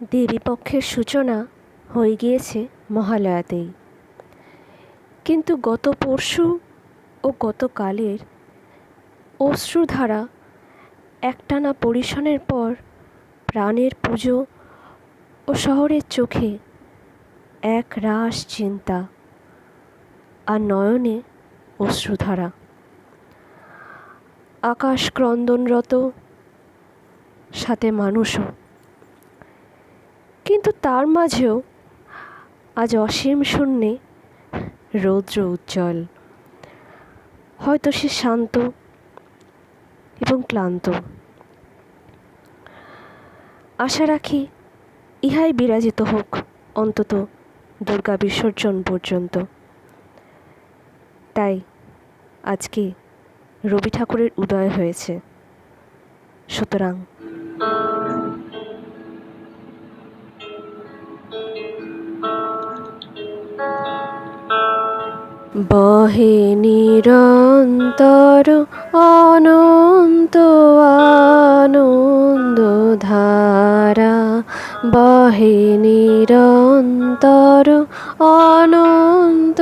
দেবীপক্ষের সূচনা হয়ে গিয়েছে মহালয়াতেই, কিন্তু গত পরশু ও গতকালের অশ্রুধারা একটানা পরিশনের পর প্রাণের পুজো ও শহরের চোখে এক রাশ চিন্তা আর নয়নে অশ্রুধারা। আকাশ ক্রন্দনরত, সাথে মানুষও, কিন্তু তার মাঝেও আজ অসীম শূন্যে রৌদ্র উজ্জ্বল। হয়তো সে শান্ত এবং ক্লান্ত। আশা রাখি ইহাই বিরাজিত হোক অন্তত দুর্গা বিসর্জন পর্যন্ত। তাই আজকে রবি ঠাকুরের উদয় হয়েছে, সুতরাং বহে নিরন্তর অনন্ত আনন্দ ধারা, বহে নিরন্তর অনন্ত